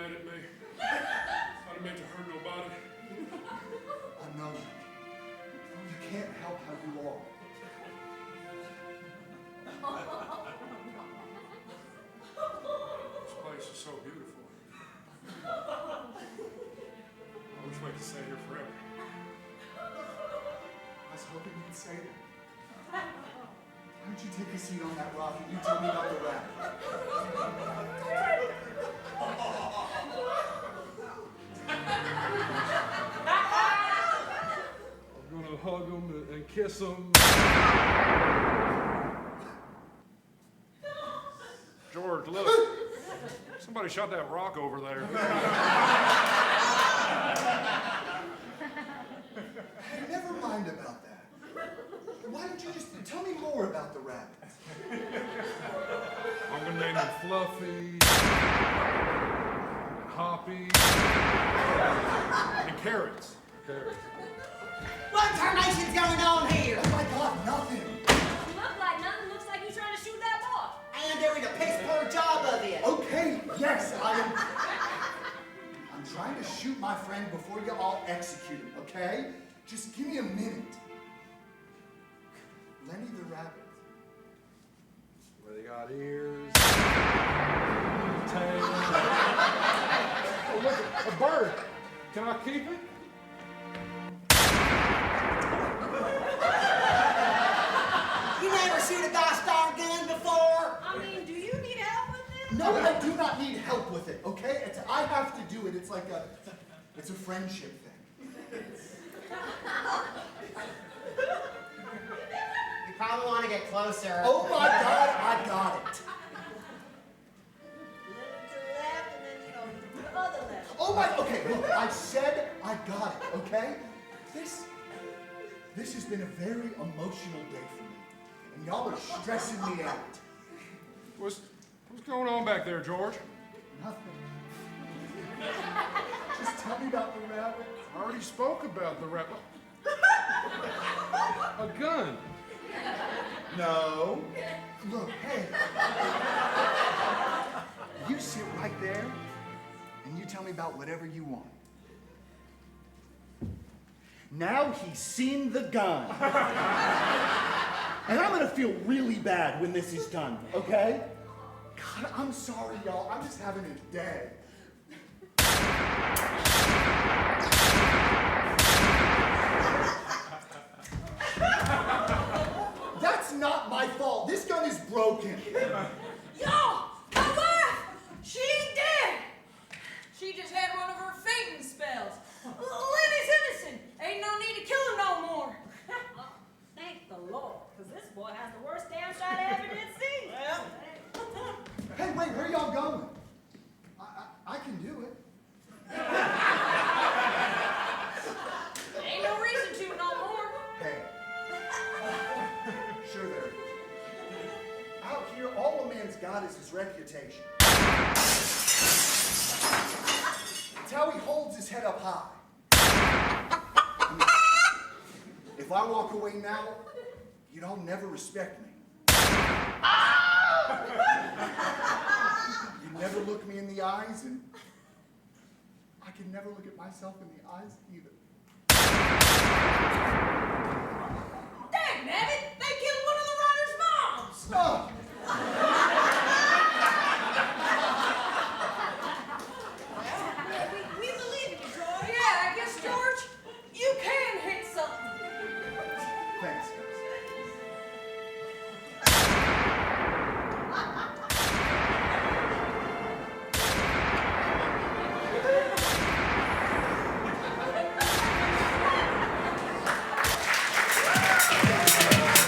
mad at me. I didn't mean to hurt nobody. I know. You can't help how you are. This place is so beautiful. I wish we could stay here forever. I was hoping you'd say that. Why don't you take a seat on that rock and you tell me about the rabbit? I'm gonna hug him and kiss him. George, look. Somebody shot that rock over there. Hey, never mind about that. Why don't you just tell me more about the rabbit? I'm gonna name him Fluffy, Hoppy, and Carrots. What tarnation's going on here? Oh my God, nothing. You look like nothing. Looks like you're trying to shoot that ball. I am doing a piss poor job of it. Okay, yes, I'm trying to shoot my friend before you all execute him, okay? Just give me a minute. Lenny the rabbit. Where they got ears, tail. Oh, look, a bird. Can I keep it? You never shoot a gosh darn gun before? I mean, do you need help with this? No, I do not need help with it, okay? I have to do it. It's like it's a friendship thing. You probably want to get closer. Oh my God, I got it. A little to the left and then, to the other left. Oh my, okay, look, I said I got it, okay? This has been a very emotional day for me, and y'all are stressing me out. What's going on back there, George? Nothing. Just tell me about the rabbit. I already spoke about the rabbit. A gun. No. Look, hey. You sit right there, and you tell me about whatever you want. Now he's seen the gun. And I'm gonna feel really bad when this is done, okay? God, I'm sorry, y'all. I'm just having a day. That's not my fault. This gun is broken. Yo, my wife! She ain't dead! She just had one of her fainting spells. Lenny's innocent. Ain't no need to kill him no more. Thank the Lord, because this boy has the worst damn shot I ever did see. Well. Hey, wait, where y'all going? I can do it. Ain't no reason to no more. Hey. Sure there is. Out here, all a man's got is his reputation. It's how he holds his head up high. If I walk away now, you'd all never respect me. You'd never look me in the eyes, and I can never look at myself in the eyes either. Dang, nabbit! They killed